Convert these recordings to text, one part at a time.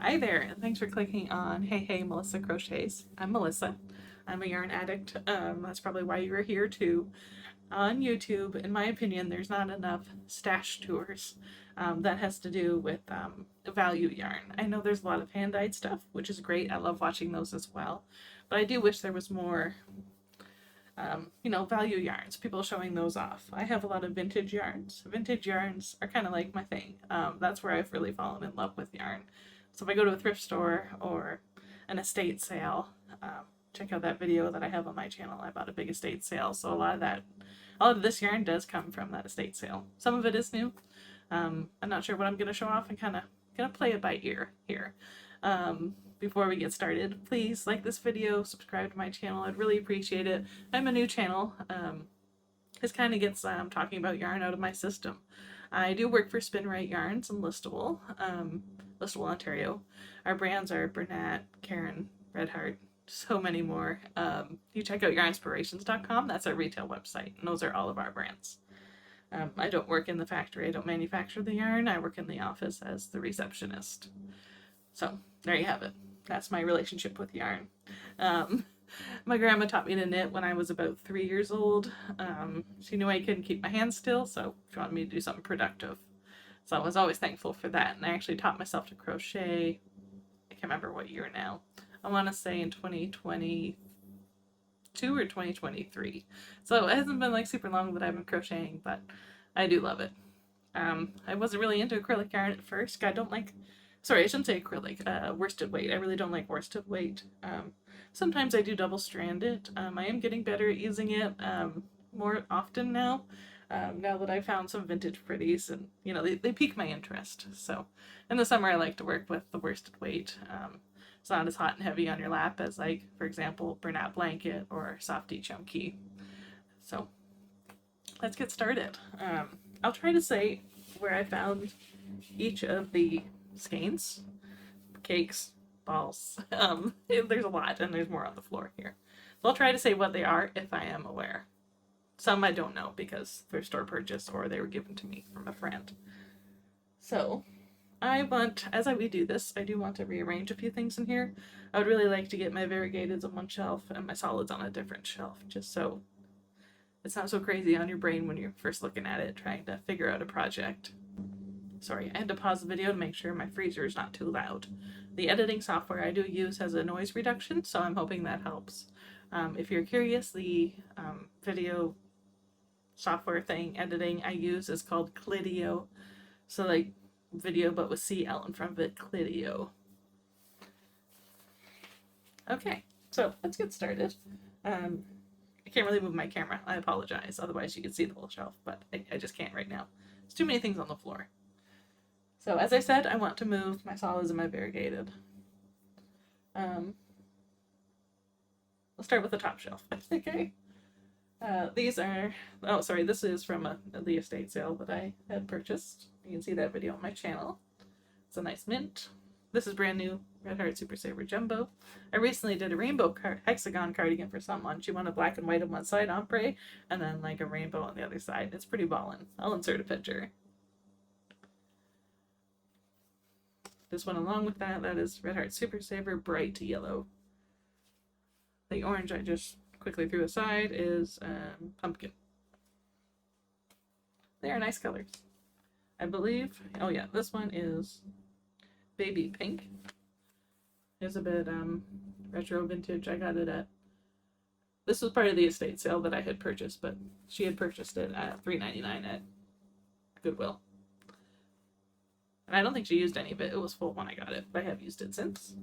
Hi there, and thanks for clicking on Hey Melissa Crochets. I'm Melissa. I'm a yarn addict. That's probably why you're here too. On YouTube, in my opinion, there's not enough stash tours. That has to do with value yarn. I know there's a lot of hand-dyed stuff, which is great. I love watching those as well. But I do wish there was more value yarns, people showing those off. I have a lot of vintage yarns. Vintage yarns are kind of like my thing. That's where I've really fallen in love with yarn. So if I go to a thrift store or an estate sale, check out that video that I have on my channel. I bought a big estate sale, so a lot of this yarn does come from that estate sale. Some of it is new. I'm not sure what I'm going to show off. I'm kind of going to play it by ear here. Before we get started, please like this video, subscribe to my channel. I'd really appreciate it. I'm a new channel. This kind of gets talking about yarn out of my system. I do work for Spin Right Yarns in Listowel, Ontario. Our brands are Bernat, Karen, Red Heart, so many more. You check out yarnspirations.com. That's our retail website, and those are all of our brands. I don't work in the factory. I don't manufacture the yarn. I work in the office as the receptionist. So there you have it. That's my relationship with yarn. My grandma taught me to knit when I was about 3 years old. She knew I couldn't keep my hands still, so she wanted me to do something productive. So I was always thankful for that. And I actually taught myself to crochet. I can't remember what year now. I want to say in 2022 or 2023. So it hasn't been like super long that I've been crocheting, but I do love it. I wasn't really into acrylic yarn at first. I shouldn't say acrylic, worsted weight. I really don't like worsted weight. Sometimes I do double stranded. I am getting better at using it more often now. Now that I've found some vintage pretties, and they pique my interest. So in the summer I like to work with the worsted weight. It's not as hot and heavy on your lap as, like, for example, Bernat Blanket or Softy Chunky. So let's get started. I'll try to say where I found each of the skeins, cakes, balls. There's a lot, and there's more on the floor here. So I'll try to say what they are if I am aware. Some I don't know because they're store purchase or they were given to me from a friend. So as we do this, I do want to rearrange a few things in here. I would really like to get my variegateds on one shelf and my solids on a different shelf, just so it's not so crazy on your brain when you're first looking at it, trying to figure out a project. Sorry, I had to pause the video to make sure my freezer is not too loud. The editing software I do use has a noise reduction, so I'm hoping that helps. If you're curious, the video software thing editing I use is called Clidio. So like video but with CL in front of it, Clidio. Okay, so let's get started. I can't really move my camera. I apologize. Otherwise you could see the whole shelf, but I just can't right now. There's too many things on the floor. So as I said, I want to move my solids and my variegated. We'll start with the top shelf. Okay. This is from the estate sale that I had purchased. You can see that video on my channel. It's a nice mint. This is brand new Red Heart Super Saver Jumbo. I recently did a rainbow hexagon cardigan for someone. She wanted black and white on one side, ombre, and then like a rainbow on the other side. It's pretty ballin'. I'll insert a picture. This one along with that is Red Heart Super Saver Bright Yellow. The orange I just quickly threw aside is pumpkin. They are nice colors. I believe, oh yeah, this one is baby pink. It's a bit retro vintage. I got it this was part of the estate sale that I had purchased, but she had purchased it at $3.99 at Goodwill. And I don't think she used any of it. It was full when I got it, but I have used it since.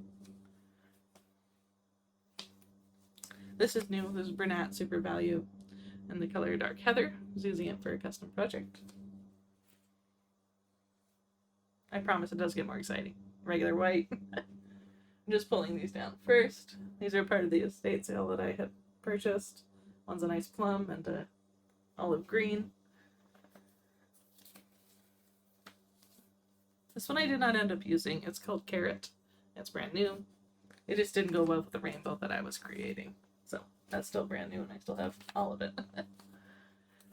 This is new. This is Bernat Super Value in the color Dark Heather. I was using it for a custom project. I promise it does get more exciting. Regular white. I'm just pulling these down first. These are part of the estate sale that I had purchased. One's a nice plum and a olive green. This one I did not end up using. It's called Carrot. It's brand new. It just didn't go well with the rainbow that I was creating. So that's still brand new and I still have all of it.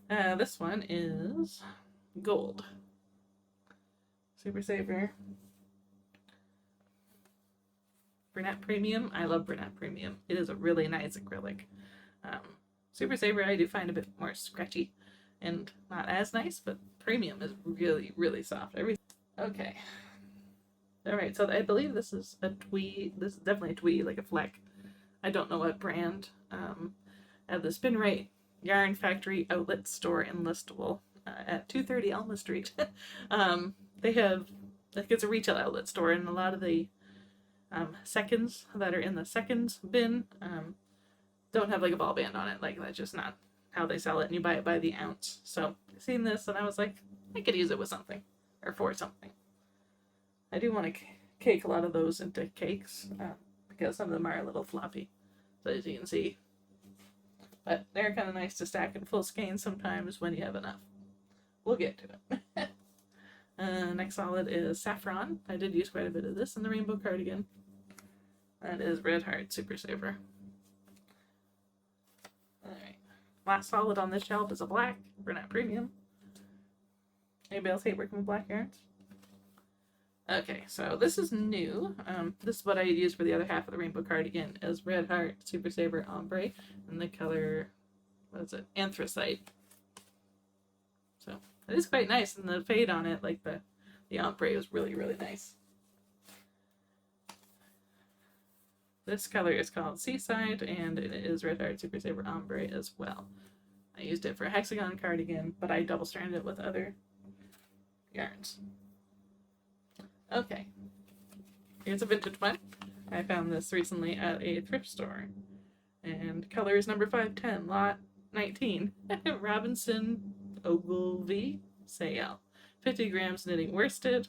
This one is gold. Super Saver. Bernat Premium. I love Bernat Premium. It is a really nice acrylic. Um, Super Saver I do find a bit more scratchy and not as nice, but Premium is really, really soft. Okay. Alright, so I believe this is a twee. This is definitely a twee, like a fleck. I don't know what brand. At the Spin Right Yarn Factory outlet store in Listowel at 230 Alma Street. They have, like, it's a retail outlet store, and a lot of the seconds that are in the seconds bin don't have like a ball band on it. Like, that's just not how they sell it, and you buy it by the ounce. So I seen this and I was like, I could use it with something or for something. I do want to cake a lot of those into cakes because some of them are a little floppy, so as you can see. But they're kind of nice to stack in full skeins sometimes when you have enough. We'll get to it. Next solid is Saffron. I did use quite a bit of this in the rainbow cardigan. That is Red Heart Super Saver. Alright. Last solid on this shelf is a black Bernat Premium. Anybody else hate working with black yarns? Okay, so this is new. This is what I used for the other half of the rainbow cardigan as Red Heart Super Saver Ombre in the color, what is it? Anthracite. So it is quite nice, and the fade on it, like the ombre, is really, really nice. This color is called Seaside, and it is Red Heart Super Saver Ombre as well. I used it for a hexagon cardigan, but I double stranded it with other yarns. Okay, here's a vintage one. I found this recently at a thrift store, and color is number 510, lot 19. Robinson Ogilvy Sale. 50 grams knitting worsted,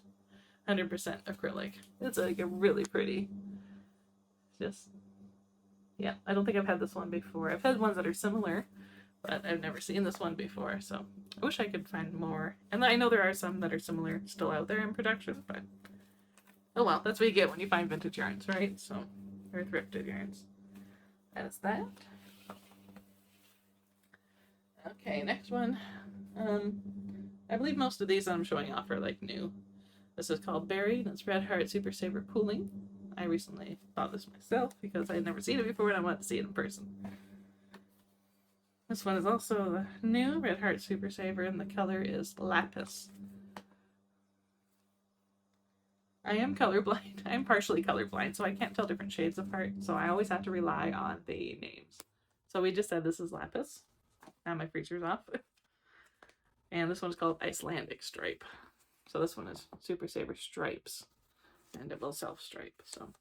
100% acrylic. It's like a really pretty, just, yeah, I don't think I've had this one before. I've had ones that are similar, but I've never seen this one before, so I wish I could find more. And I know there are some that are similar still out there in production, but oh well, that's what you get when you find vintage yarns, right? So, or thrifted yarns. That's that. Okay, next one. I believe most of these I'm showing off are like new. This is called Berry, and it's Red Heart Super Saver Pooling. I recently bought this myself because I had never seen it before and I wanted to see it in person. This one is also new, Red Heart Super Saver, and the color is Lapis. I am colorblind. I'm partially colorblind, so I can't tell different shades apart, so I always have to rely on the names. So we just said this is Lapis. Now my freezer's off. And this one's called Icelandic Stripe. So this one is Super Saver Stripes, and it will self-stripe. So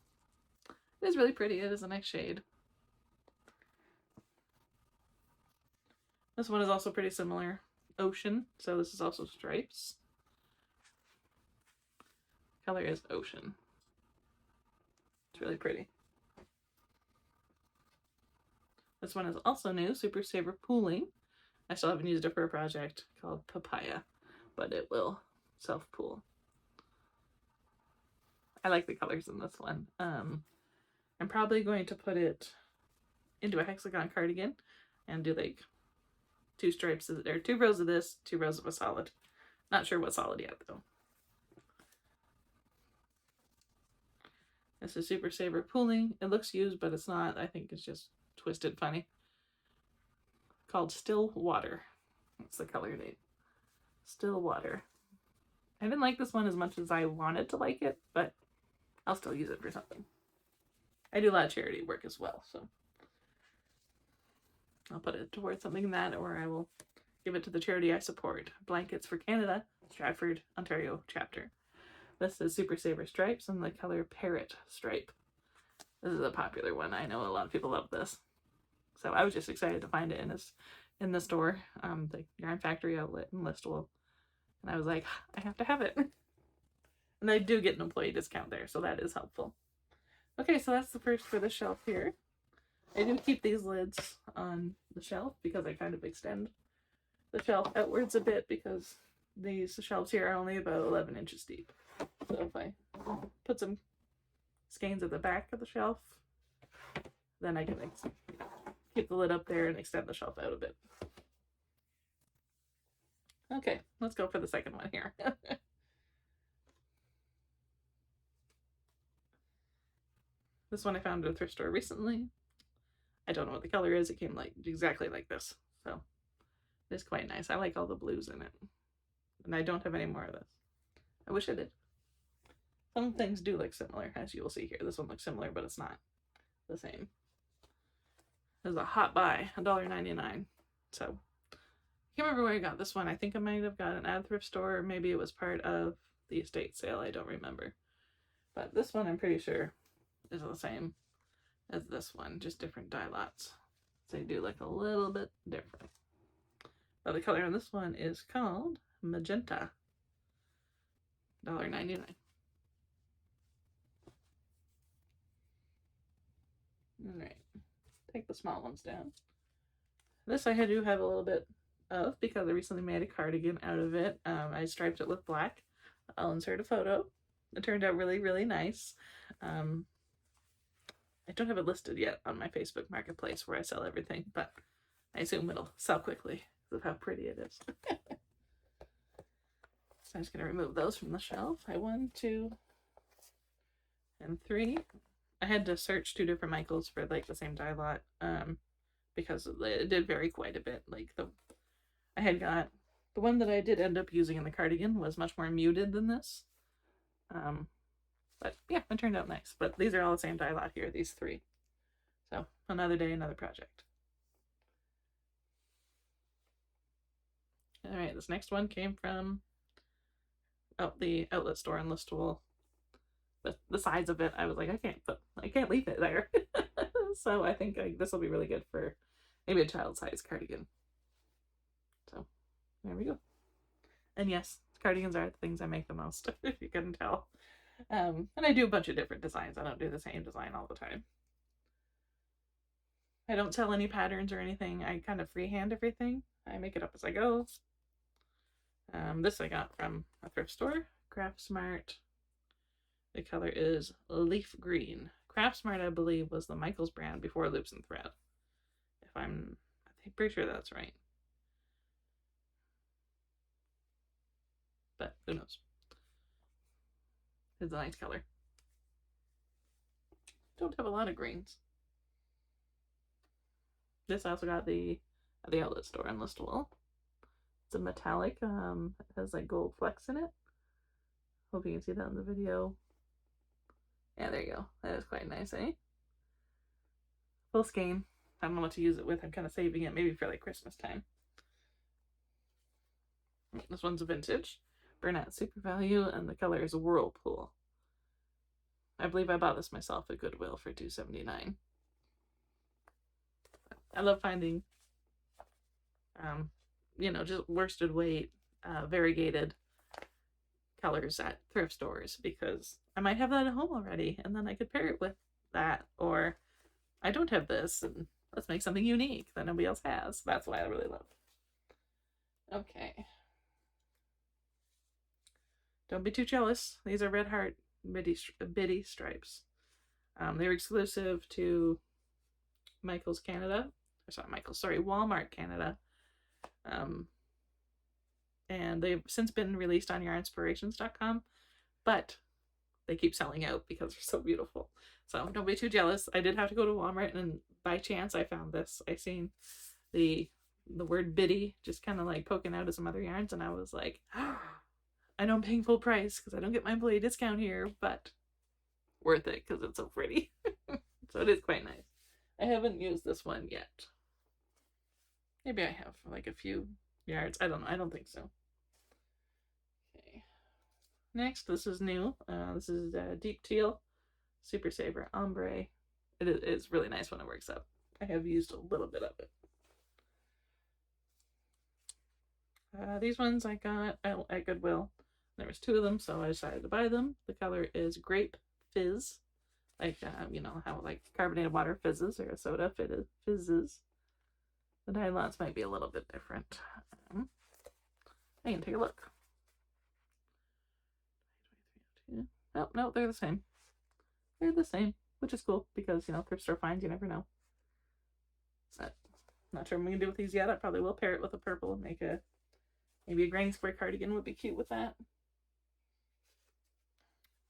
it is really pretty. It is a nice shade. This one is also pretty similar. Ocean. So this is also stripes. Color is Ocean. It's really pretty. This one is also new, Super Saver Pooling. I still haven't used it for a project called Papaya, but it will self-pool. I like the colors in this one. I'm probably going to put it into a hexagon cardigan and do like 2 stripes, or 2 rows of this, 2 rows of a solid. Not sure what solid yet though. This is Super Saver Pooling. It looks used, but it's not. I think it's just twisted funny. Called Still Water. That's the color name. Still Water. I didn't like this one as much as I wanted to like it, but I'll still use it for something. I do a lot of charity work as well, so I'll put it towards something in that, or I will give it to the charity I support. Blankets for Canada, Stratford, Ontario chapter. This is Super Saver Stripes and the color Parrot Stripe. This is a popular one. I know a lot of people love this. So I was just excited to find it in the store, the Yarn Factory outlet in Listowel. And I was like, I have to have it. And I do get an employee discount there, so that is helpful. Okay, so that's the first for the shelf here. I do keep these lids on the shelf because I kind of extend the shelf outwards a bit because these shelves here are only about 11 inches deep. So if I put some skeins at the back of the shelf, then I can keep the lid up there and extend the shelf out a bit. Okay, let's go for the second one here. This one I found at a thrift store recently. I don't know what the color is. It came like exactly like this. So it's quite nice. I like all the blues in it. And I don't have any more of this. I wish I did. Some things do look similar, as you will see here. This one looks similar, but it's not the same. This is a hot buy, $1.99. So I can't remember where I got this one. I think I might have got it at a thrift store, or maybe it was part of the estate sale. I don't remember. But this one I'm pretty sure is the same as this one, just different dye lots. So they do look a little bit different. But the color on this one is called Magenta. $1.99. Alright, take the small ones down. This I do have a little bit of because I recently made a cardigan out of it. I striped it with black. I'll insert a photo. It turned out really, really nice. I don't have it listed yet on my Facebook Marketplace where I sell everything, but I assume it'll sell quickly because of how pretty it is. So I'm just going to remove those from the shelf. 1, 2, and 3. I had to search 2 different Michaels for like the same dye lot because it did vary quite a bit. Like I had got the one that I did end up using in the cardigan was much more muted than this. But yeah, it turned out nice. But these are all the same dye lot here, these 3. So another day, another project. All right, this next one came from the outlet store in Listowel. But the size of it, I was like, I can't leave it there. So I think this will be really good for maybe a child size cardigan. So there we go. And yes, cardigans are the things I make the most, if you couldn't tell. And I do a bunch of different designs. I don't do the same design all the time. I don't sell any patterns or anything. I kind of freehand everything. I make it up as I go. This I got from a thrift store, Craft Smart. The color is leaf green. Craft Smart, I believe, was the Michaels brand before Loops and Thread. I'm pretty sure that's right. But who knows? It's a nice color. Don't have a lot of greens. This I also got at the outlet store in Listowel. It's a metallic. It has like gold flecks in it. Hope you can see that in the video. Yeah, there you go. That is quite nice, eh? Full skein. I don't know what to use it with. I'm kind of saving it maybe for like Christmas time. This one's a vintage. Bernat Super Value, and the color is Whirlpool. I believe I bought this myself at Goodwill for $2.79. I love finding, just worsted weight, variegated colors at thrift stores because I might have that at home already, and then I could pair it with that, or I don't have this, and let's make something unique that nobody else has. That's why I really love. Okay. Don't be too jealous. These are Red Heart Biddy stripes. They're exclusive to Walmart Canada. And they've since been released on YarnSpirations.com, but they keep selling out because they're so beautiful. So don't be too jealous. I did have to go to Walmart, and by chance I found this. I seen the word Biddy just kind of like poking out of some other yarns, and I was like, I know I'm paying full price because I don't get my employee discount here, but worth it because it's so pretty. So it is quite nice. I haven't used this one yet. Maybe I have for like a few yards. I don't know. I don't think so. Okay. Next, this is new. This is Deep Teal Super Saver Ombre. It's really nice when it works up. I have used a little bit of it. These ones I got at Goodwill. There was 2 of them, so I decided to buy them. The color is Grape Fizz. Like, how like carbonated water fizzes, or a soda fizzes. The dye lots might be a little bit different. I can take a look. Oh, no, they're the same. They're the same, which is cool because, thrift store finds, you never know. But not sure what I'm going to do with these yet. I probably will pair it with a purple and make maybe a granny square cardigan would be cute with that.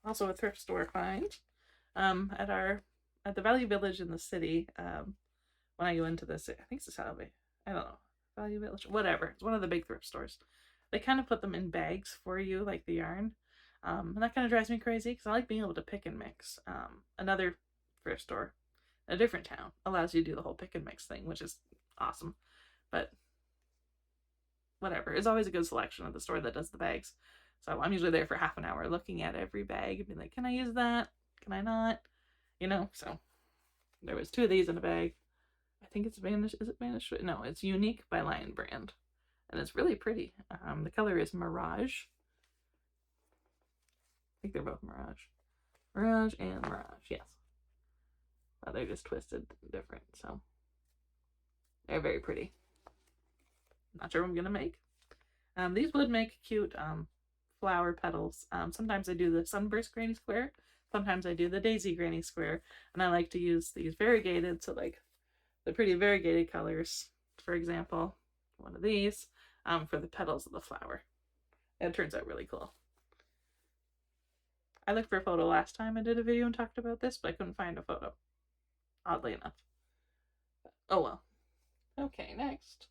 Also a thrift store find at our at the Value Village in the city, when I go into this, I think it's a Salve. I don't know. Value Village, whatever. It's one of the big thrift stores. They kind of put them in bags for you, like the yarn. And that kind of drives me crazy because I like being able to pick and mix. Another thrift store, a different town, allows you to do the whole pick and mix thing, which is awesome. But whatever. It's always a good selection of the store that does the bags. So I'm usually there for half an hour looking at every bag and being like, can I use that? Can I not? You know, so there was 2 of these in a bag. I think it's Vanish. Is it Vanish? No, it's Unique by Lion Brand. And it's really pretty. The color is Mirage. I think they're both Mirage. Mirage and Mirage, yes. Well, they're just twisted different, so they're very pretty. Not sure what I'm gonna make. These would make cute flower petals. Sometimes I do the Sunburst Granny Square. Sometimes I do the Daisy Granny Square. And I like to use these variegated, so like the pretty variegated colors. For example, one of these for the petals of the flower. It turns out really cool. I looked for a photo last time I did a video and talked about this, but I couldn't find a photo. Oddly enough. Oh well. Okay, next.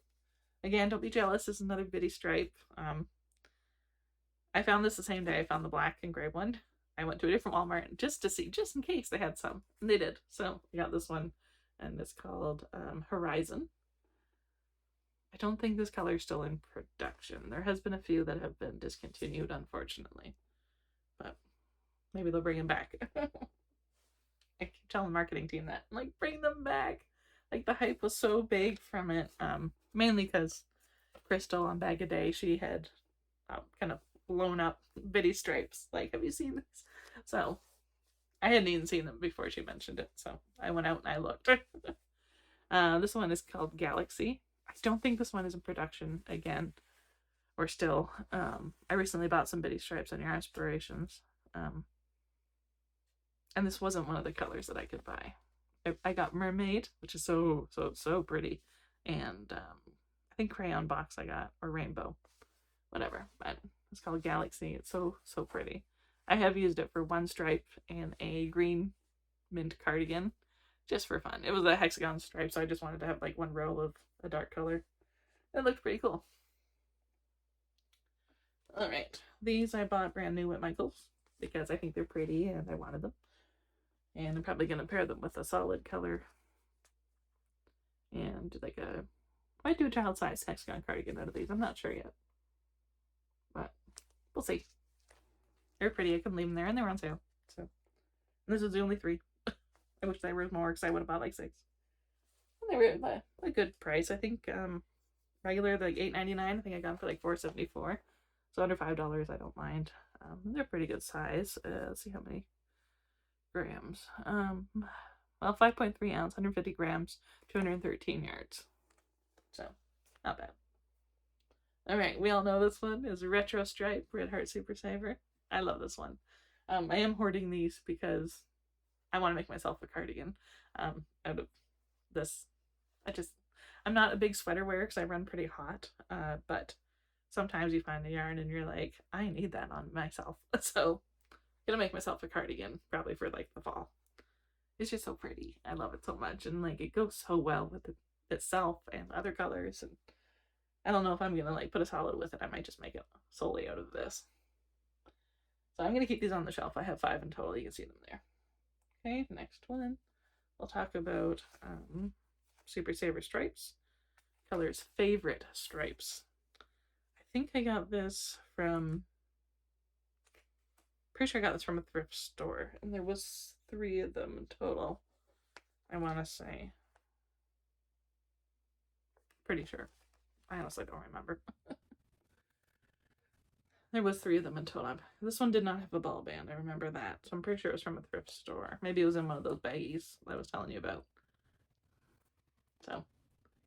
Again, don't be jealous. This is another bitty stripe. I found this the same day I found the black and gray one. I went to a different Walmart just to see, just in case they had some. And they did. So I got this one. And it's called Horizon. I don't think this color is still in production. There has been a few that have been discontinued, unfortunately. But maybe they'll bring them back. I keep telling the marketing team that. I'm like, bring them back. Like, the hype was so big from it. Mainly because Crystal on Bag a Day, she had kind of blown up bitty stripes. Like, have you seen this? So I hadn't even seen them before she mentioned it. So I went out and I looked. This one is called Galaxy. I don't think this one is in production again. Or still. I recently bought some bitty stripes on Your Inspirations. And this wasn't one of the colors that I could buy. I got Mermaid, which is so pretty. And I think Crayon Box I got, or Rainbow. Whatever. But it's called Galaxy. It's so pretty. I have used it for one stripe and a green mint cardigan. Just for fun. It was a hexagon stripe, so I just wanted to have like one row of a dark color. It looked pretty cool. Alright. These I bought brand new at Michael's because I think they're pretty and I wanted them. And I'm probably going to pair them with a solid color. And like a... I might do a child size hexagon cardigan out of these. I'm not sure yet. But we'll see. They're pretty. I couldn't leave them there and they were on sale. So and this is the only 3. I wish there was more because I would have bought like 6. And they were a good price. I think regular like $8.99. I think I got them for like $4.74. So under $5 I don't mind. They're pretty good size. Let's see how many grams. Well, 5.3 ounce, 150 grams, 213 yards. So, not bad. Alright, we all know this one is Retro Stripe Red Heart Super Saver. I love this one. I am hoarding these because I want to make myself a cardigan out of this. I'm not a big sweater wearer because I run pretty hot, but sometimes you find a yarn and you're like, I need that on myself. So I'm gonna make myself a cardigan, probably for like the fall. It's just so pretty. I love it so much, and like it goes so well with itself and other colors. And I don't know if I'm gonna like put a solid with it. I might just make it solely out of this. So I'm gonna keep these on the shelf. I have 5 in total. You can see them there. Okay, next one. We'll talk about Super Saver Stripes. Color's Favorite Stripes. I think I got this from... Pretty sure I got this from a thrift store. And there was 3 of them in total. I want to say. Pretty sure. I honestly don't remember. There was 3 of them in total. This one did not have a ball band. I remember that. So I'm pretty sure it was from a thrift store. Maybe it was in one of those baggies that I was telling you about. So,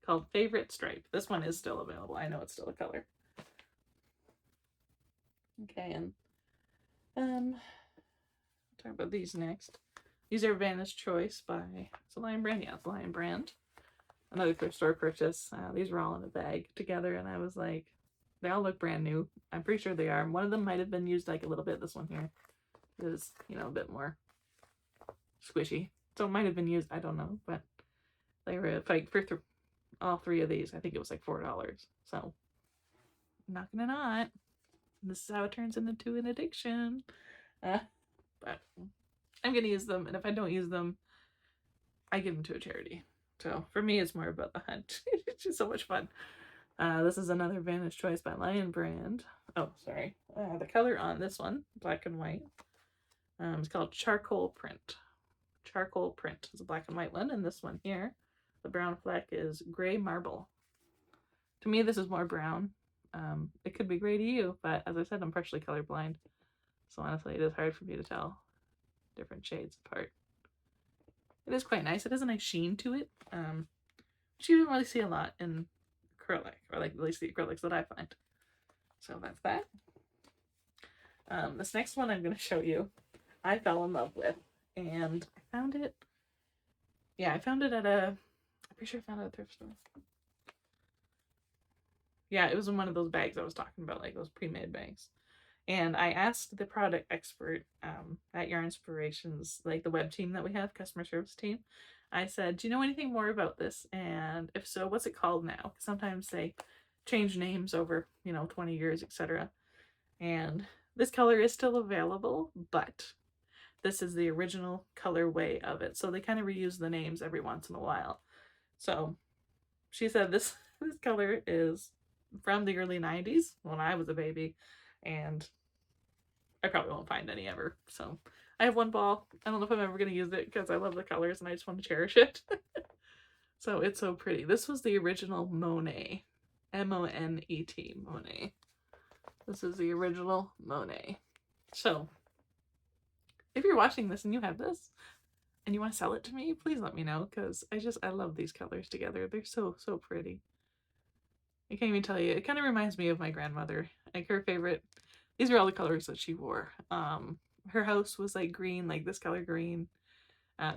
called Favorite Stripe. This one is still available. I know it's still a color. Okay, and I'll talk about these next. These are Vanna's Choice by, it's a Lion Brand? Yeah, it's a Lion Brand. Another thrift store purchase. These were all in a bag together, and I was like, they all look brand new. I'm pretty sure they are. One of them might have been used like a little bit. This one here is, you know, a bit more squishy. So it might have been used, I don't know, but they were like for all three of these, I think it was like $4. So not gonna not. This is how it turns into an addiction. But I'm gonna use them, and if I don't use them, I give them to a charity. So for me, it's more about the hunt. It's just so much fun. This is another Vantage Choice by Lion Brand. Oh, sorry. The color on this one, black and white, it's called Charcoal Print. Charcoal Print is a black and white one, and this one here, the brown fleck, is Gray Marble. To me, this is more brown. It could be gray to you, but as I said, I'm partially colorblind. So honestly, it is hard for me to tell different shades apart. It is quite nice. It has a nice sheen to it, which you don't really see a lot in acrylic, or like at least the acrylics that I find. So that's that. This next one I'm going to show you, I fell in love with, and I found it. Yeah, I found it at I'm pretty sure I found it at a thrift store. Yeah, it was in one of those bags I was talking about, like those pre-made bags. And I asked the product expert at Yarn Inspirations, like the web team that we have, customer service team. I said, do you know anything more about this? And if so, what's it called now? Sometimes they change names over, 20 years, etc. And this color is still available, but this is the original colorway of it. So they kind of reuse the names every once in a while. So she said this color is from the early 90s when I was a baby, and I probably won't find any ever. So I have one ball. I don't know if I'm ever going to use it because I love the colors and I just want to cherish it. So it's so pretty. This was the original Monet. M-O-N-E-T, Monet. This is the original Monet. So if you're watching this and you have this and you want to sell it to me, please let me know, because I love these colors together. They're so, so pretty. I can't even tell you. It kind of reminds me of my grandmother. Like her favorite, these are all the colors that she wore. Her house was like green, like this color green,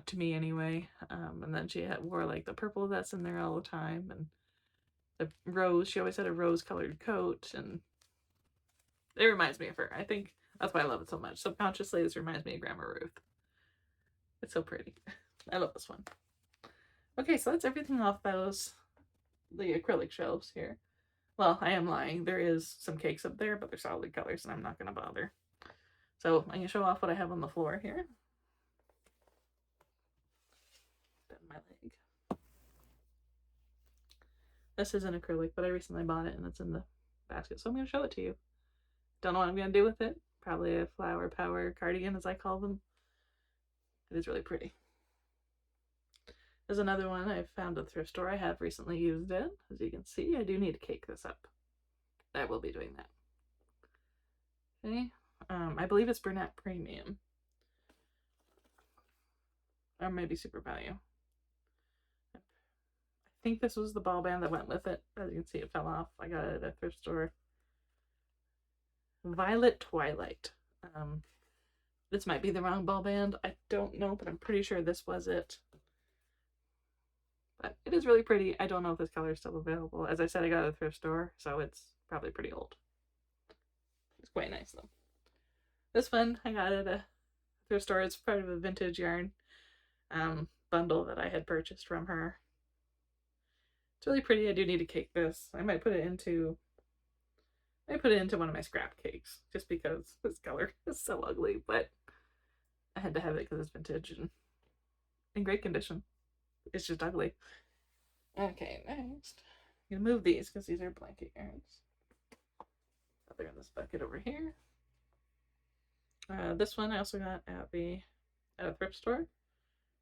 to me anyway. And then she wore like the purple that's in there all the time, and the rose. She always had a rose colored coat, and it reminds me of her. I think that's why I love it so much. Subconsciously, this reminds me of Grandma Ruth. It's so pretty. I love this one. Okay, so that's everything off the acrylic shelves here. Well, I am lying. There is some cakes up there, but they're solid colors, and I'm not going to bother. So I'm going to show off what I have on the floor here. Bend my leg. This is an acrylic, but I recently bought it, and it's in the basket, so I'm going to show it to you. Don't know what I'm going to do with it. Probably a flower power cardigan, as I call them. It is really pretty. There's another one I found at the thrift store. I have recently used it. As you can see, I do need to cake this up. I will be doing that. Okay. I believe it's Bernat Premium. Or maybe Super Value. I think this was the ball band that went with it. As you can see, it fell off. I got it at a thrift store. Violet Twilight. This might be the wrong ball band. I don't know, but I'm pretty sure this was it. But it is really pretty. I don't know if this color is still available. As I said, I got it at a thrift store, so it's probably pretty old. It's quite nice, though. This one I got at a thrift store. It's part of a vintage yarn bundle that I had purchased from her. It's really pretty. I do need to cake this. I might put it into one of my scrap cakes, just because this color is so ugly, but I had to have it because it's vintage and in great condition. It's just ugly. Okay, next. I'm going to move these because these are blanket yarns. They're in this bucket over here. This one I also got at a thrift store.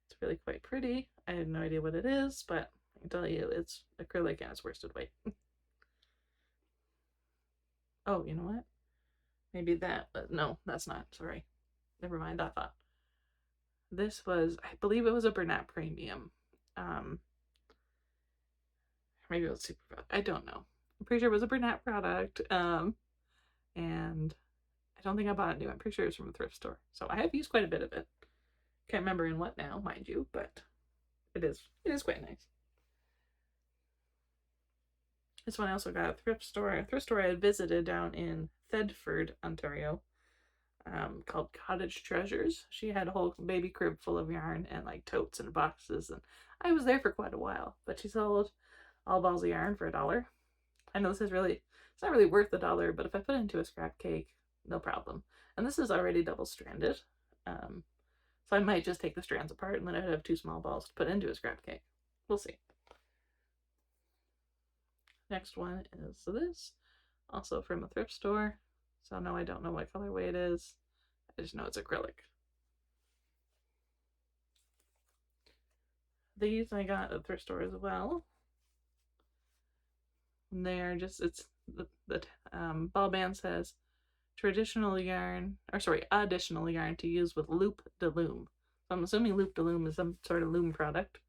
It's really quite pretty. I have no idea what it is, but I can tell you it's acrylic and it's worsted weight. Oh, you know what? Maybe that, but no, that's not. Sorry. Never mind, I thought. This was, I believe it was a Bernat Premium. Maybe it was Super, I don't know. I'm pretty sure it was a Bernat product. And I don't think I bought it new. I'm pretty sure it was from a thrift store. So I have used quite a bit of it. Can't remember in what now, mind you, but it is quite nice. This one I also got at a thrift store. A thrift store I had visited down in Thetford, Ontario. called Cottage Treasures. She had a whole baby crib full of yarn and like totes and boxes, and I was there for quite a while. But she sold all balls of yarn for $1. I know this is really, it's not really worth $1, but if I put it into a scrap cake, no problem. And this is already double-stranded, so I might just take the strands apart and then I'd have 2 small balls to put into a scrap cake. We'll see. Next one is this, also from a thrift store. So no, I don't know what colorway it is. I just know it's acrylic. These I got at the thrift store as well. And they're just, it's the ball band says traditional yarn, or sorry, additional yarn to use with loop de loom. So I'm assuming loop de loom is some sort of loom product.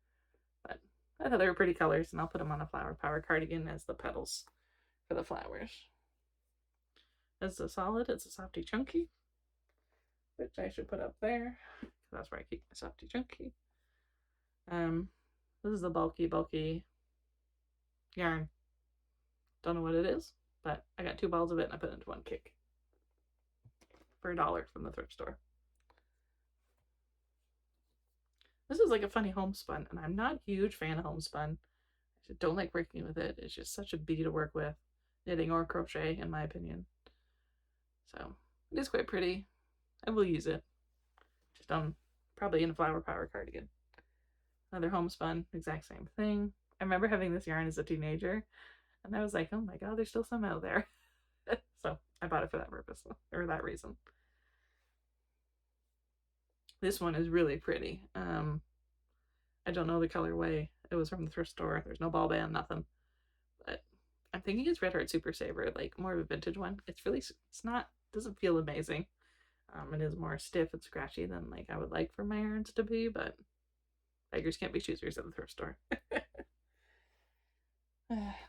But I thought they were pretty colors, and I'll put them on a flower power cardigan as the petals for the flowers. It's a solid, it's a softy chunky, which I should put up there. That's where I keep my softy chunky. This is the bulky yarn. Don't know what it is, but I got 2 balls of it and I put it into 1 cake for $1 from the thrift store. This is like a funny homespun, and I'm not a huge fan of homespun. I just don't like working with it. It's just such a bee to work with, knitting or crochet, in my opinion. So it is quite pretty. I will use it. Just probably in a flower power cardigan. Another homespun, exact same thing. I remember having this yarn as a teenager, and I was like, oh my god, there's still some out there. So I bought it for that purpose, or that reason. This one is really pretty. I don't know the colorway. It was from the thrift store. There's no ball band, nothing. But I'm thinking it's Red Heart Super Saver, like more of a vintage one. It's really, it's not, doesn't feel amazing. It is more stiff and scratchy than like I would like for my yarns to be, but beggars can't be choosers at the thrift store.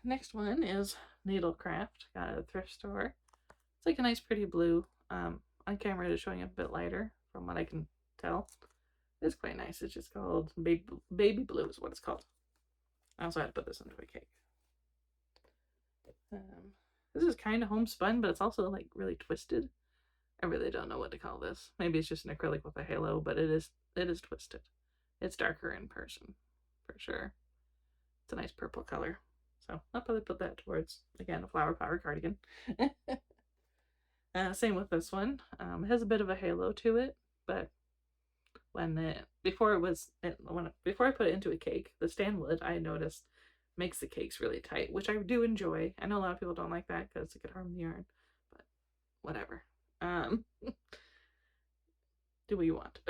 Next one is Needlecraft. Got it at the thrift store. It's like a nice pretty blue. On camera it is showing up a bit lighter from what I can tell. It's quite nice. It's just called Baby Blue is what it's called. I also had to put this into a cake. This is kind of homespun, but it's also like really twisted. I really don't know what to call this. Maybe it's just an acrylic with a halo, but it is twisted. It's darker in person, for sure. It's a nice purple color. So I'll probably put that towards, again, a flower power cardigan. Same with this one. It has a bit of a halo to it, but before I put it into a cake, the stand lid, I noticed, makes the cakes really tight, which I do enjoy. I know a lot of people don't like that because it could harm the yarn, but whatever. Do what you want.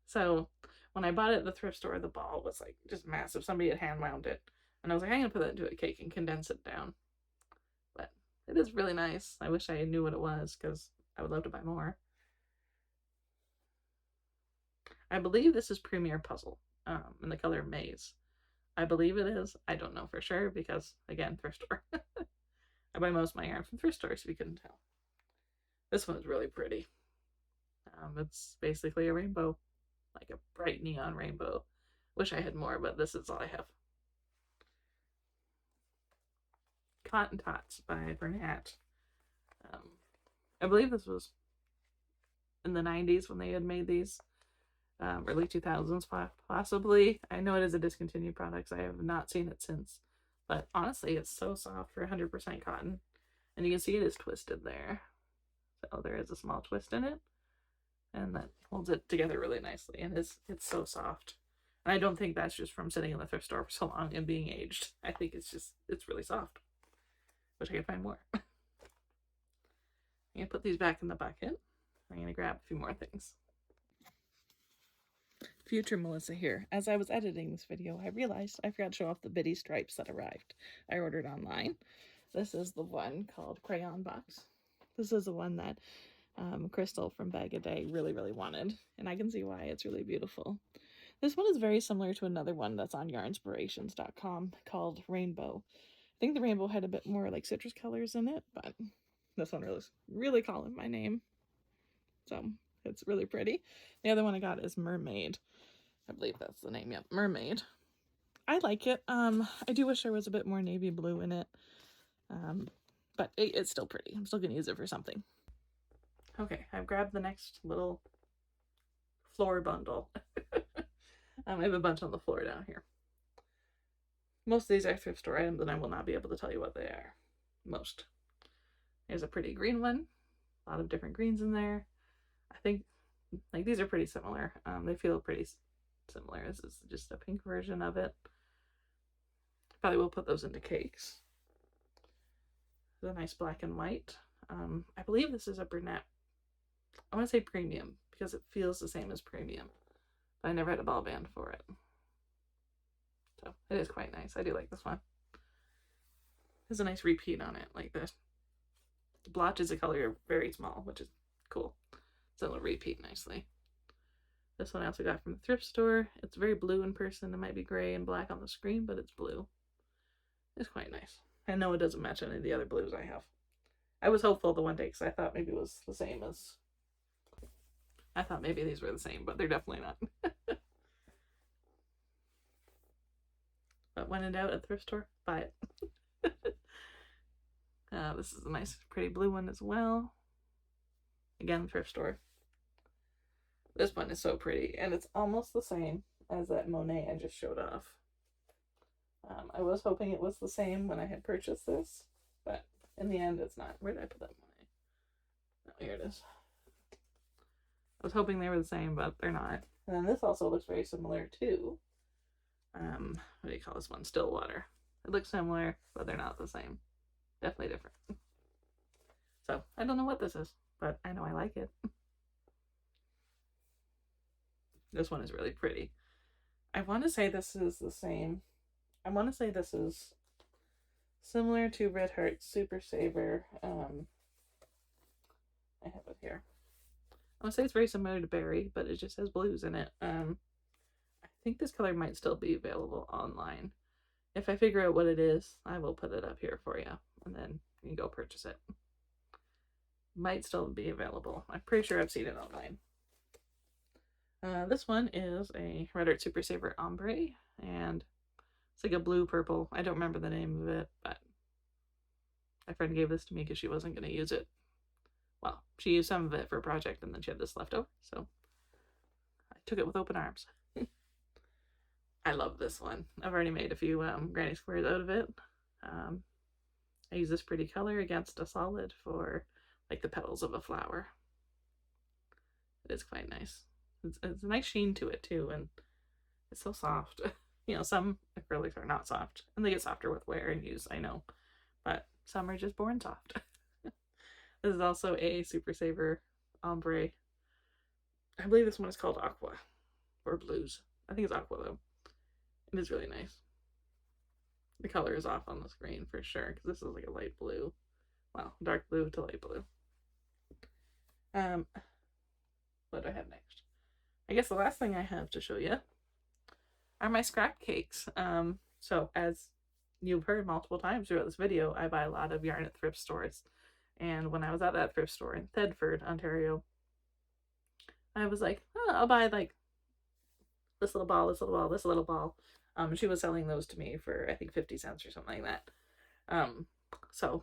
So when I bought it at the thrift store, the ball was like just massive. Somebody had hand wound it, and I was like, I'm gonna put that into a cake and condense it down. But it is really nice. I wish I knew what it was because I would love to buy more. I believe this is Premier Puzzle, in the color Maze. I believe it is. I don't know for sure because, again, thrift store. I buy most of my yarn from thrift stores, if you couldn't tell. This one is really pretty. It's basically a rainbow, like a bright neon rainbow. Wish I had more, but this is all I have. Cotton Tots by Bernat. I believe this was in the 90s when they had made these. Early 2000s, possibly. I know it is a discontinued product, so I have not seen it since. But honestly, it's so soft for 100% cotton. And you can see it is twisted there. So there is a small twist in it. And that holds it together really nicely. And it's so soft. And I don't think that's just from sitting in the thrift store for so long and being aged. I think it's really soft. Wish I could find more. I'm going to put these back in the bucket. I'm going to grab a few more things. Future Melissa here. As I was editing this video, I realized I forgot to show off the bitty stripes that arrived. I ordered online. This is the one called Crayon Box. This is the one that Crystal from Bag a Day really, really wanted. And I can see why. It's really beautiful. This one is very similar to another one that's on yarnspirations.com called Rainbow. I think the rainbow had a bit more like citrus colors in it, but this one really calling my name. So it's really pretty. The other one I got is Mermaid. I believe that's the name. Yep, Mermaid. I like it. I do wish there was a bit more navy blue in it. But it's still pretty. I'm still going to use it for something. Okay, I've grabbed the next little floor bundle. I have a bunch on the floor down here. Most of these are thrift store items, and I will not be able to tell you what they are. Most. There's a pretty green one. A lot of different greens in there. I think, like, these are pretty similar. They feel pretty similar. This is just a pink version of it. Probably will put those into cakes. There's a nice black and white. I believe this is a brunette. I want to say premium because it feels the same as premium. But I never had a ball band for it. So it is quite nice. I do like this one. There's a nice repeat on it, like this. The blotches of color are very small, which is cool. So it'll repeat nicely. This one I also got from the thrift store. It's very blue in person. It might be gray and black on the screen, but it's blue. It's quite nice. I know it doesn't match any of the other blues I have. I was hopeful the one day because I thought maybe it was the same as... I thought maybe these were the same, but they're definitely not. But when in doubt at the thrift store, buy it. This is a nice, pretty blue one as well. Again, thrift store. This one is so pretty, and it's almost the same as that Monet I just showed off. I was hoping it was the same when I had purchased this, but in the end, it's not. Where did I put that Monet? Oh, here it is. I was hoping they were the same, but they're not. And then this also looks very similar too. What do you call this one? Stillwater. It looks similar, but they're not the same. Definitely different. So, I don't know what this is, but I know I like it. This one is really pretty. I want to say this is the same. I want to say this is similar to Red Heart Super Saver. I have it here. I want to say it's very similar to Berry, but it just has blues in it. I think this color might still be available online. If I figure out what it is, I will put it up here for you, and then you can go purchase it. Might still be available. I'm pretty sure I've seen it online. This one is a Red Heart Super Saver Ombre, and it's like a blue-purple. I don't remember the name of it, but my friend gave this to me because she wasn't going to use it. Well, she used some of it for a project, and then she had this left over, so I took it with open arms. I love this one. I've already made a few granny squares out of it. I use this pretty color against a solid for like the petals of a flower. It is quite nice. It's a nice sheen to it too, and it's so soft. You know, some acrylics are not soft, and they get softer with wear and use, I know, but some are just born soft. This is also a Super Saver Ombre. I believe this one is called Aqua, or Blues. I think it's Aqua though. It is really nice. The color is off on the screen for sure, because this is like a light blue. Well, dark blue to light blue. What do I have next? I guess the last thing I have to show you are my scrap cakes. So as you've heard multiple times throughout this video, I buy a lot of yarn at thrift stores. And when I was at that thrift store in Thetford, Ontario, I was like, oh, I'll buy like this little ball, this little ball, this little ball. She was selling those to me for, I think, 50 cents or something like that. So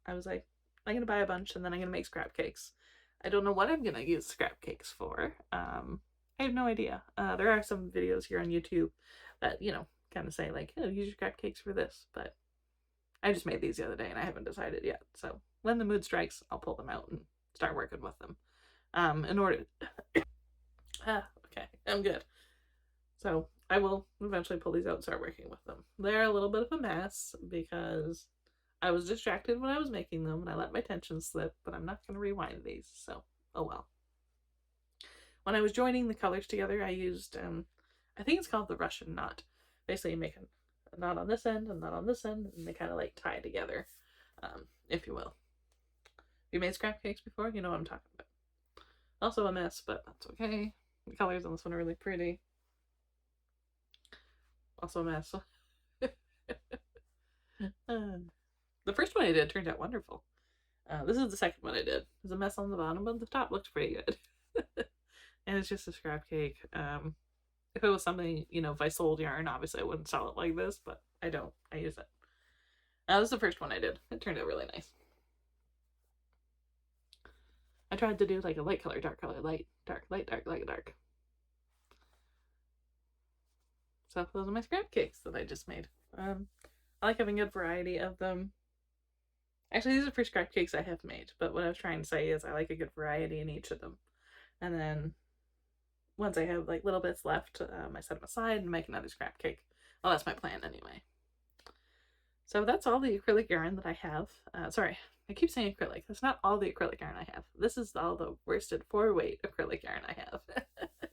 I was like, I'm going to buy a bunch and then I'm going to make scrap cakes. I don't know what I'm going to use scrap cakes for. I have no idea. There are some videos here on YouTube that, you know, kind of say like, oh, use your scrap cakes for this. But I just made these the other day and I haven't decided yet. So when the mood strikes, I'll pull them out and start working with them. In order... okay, I'm good. So I will eventually pull these out and start working with them. They're a little bit of a mess because I was distracted when I was making them and I let my tension slip, but I'm not going to rewind these, so oh well. When I was joining the colors together, I used, I think it's called the Russian knot. Basically, you make a knot on this end and a knot on this end, and they kind of like tie together, if you will. If you made scrap cakes before, you know what I'm talking about. Also a mess, but that's okay. The colors on this one are really pretty. Also a mess. The first one I did turned out wonderful. This is the second one I did. There's a mess on the bottom, but the top looks pretty good. And it's just a scrap cake. If it was something, you know, if I sold yarn, obviously I wouldn't sell it like this, but I don't. I use it. This is the first one I did. It turned out really nice. I tried to do like a light color, dark color, light, dark, light, dark, light, dark. So those are my scrap cakes that I just made. I like having a variety of them. Actually, these are for scrap cakes I have made, but what I was trying to say is I like a good variety in each of them. And then once I have like little bits left, I set them aside and make another scrap cake. Well, that's my plan anyway. So that's all the acrylic yarn that I have. Sorry, I keep saying acrylic. That's not all the acrylic yarn I have. This is all the worsted 4-weight acrylic yarn I have.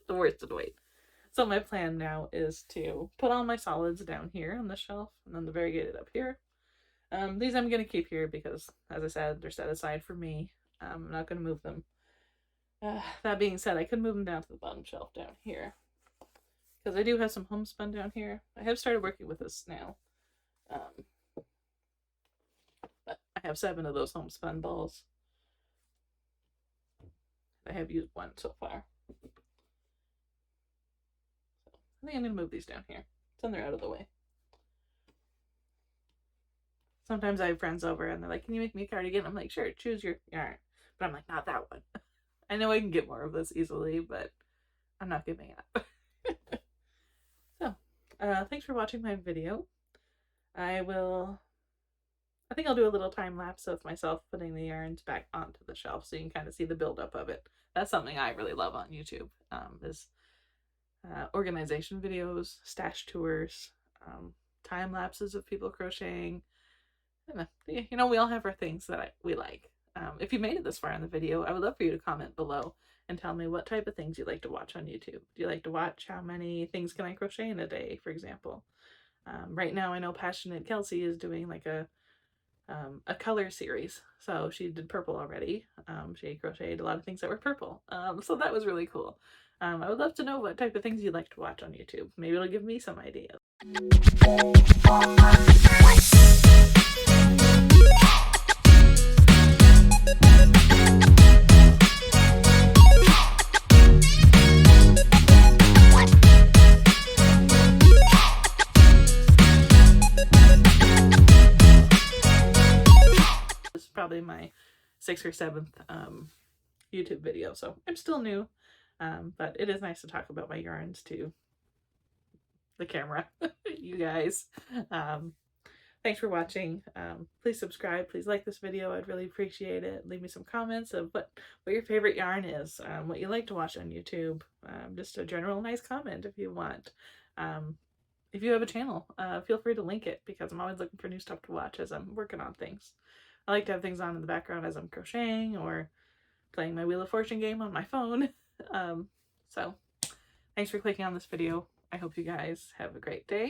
The worsted weight. So my plan now is to put all my solids down here on the shelf and then the variegated up here. These I'm going to keep here because, as I said, they're set aside for me. I'm not going to move them. That being said, I could move them down to the bottom shelf down here because I do have some homespun down here. I have started working with this now. But I have 7 of those homespun balls. I have used 1 so far. So I think I'm going to move these down here. Then they're out of the way. Sometimes I have friends over and they're like, can you make me a cardigan? I'm like, sure, choose your yarn. But I'm like, not that one. I know I can get more of this easily, but I'm not giving it up. So, thanks for watching my video. I think I'll do a little time lapse of myself putting the yarns back onto the shelf so you can kind of see the buildup of it. That's something I really love on YouTube, is organization videos, stash tours, time lapses of people crocheting. You know, we all have our things that we like. If you made it this far in the video, I would love for you to comment below and tell me what type of things you like to watch on YouTube. Do you like to watch how many things can I crochet in a day, for example? Right now I know Passionate Kelsey is doing like a color series. So she did purple already. She crocheted a lot of things that were purple. So that was really cool. I would love to know what type of things you like to watch on YouTube. Maybe it'll give me some ideas. This is probably my 6th or 7th YouTube video, so I'm still new, but it is nice to talk about my yarns to the camera, you guys. Thanks for watching. Please subscribe. Please like this video. I'd really appreciate it. Leave me some comments of what your favorite yarn is, what you like to watch on YouTube. Just a general nice comment if you want. If you have a channel, feel free to link it because I'm always looking for new stuff to watch as I'm working on things. I like to have things on in the background as I'm crocheting or playing my Wheel of Fortune game on my phone. So thanks for clicking on this video. I hope you guys have a great day.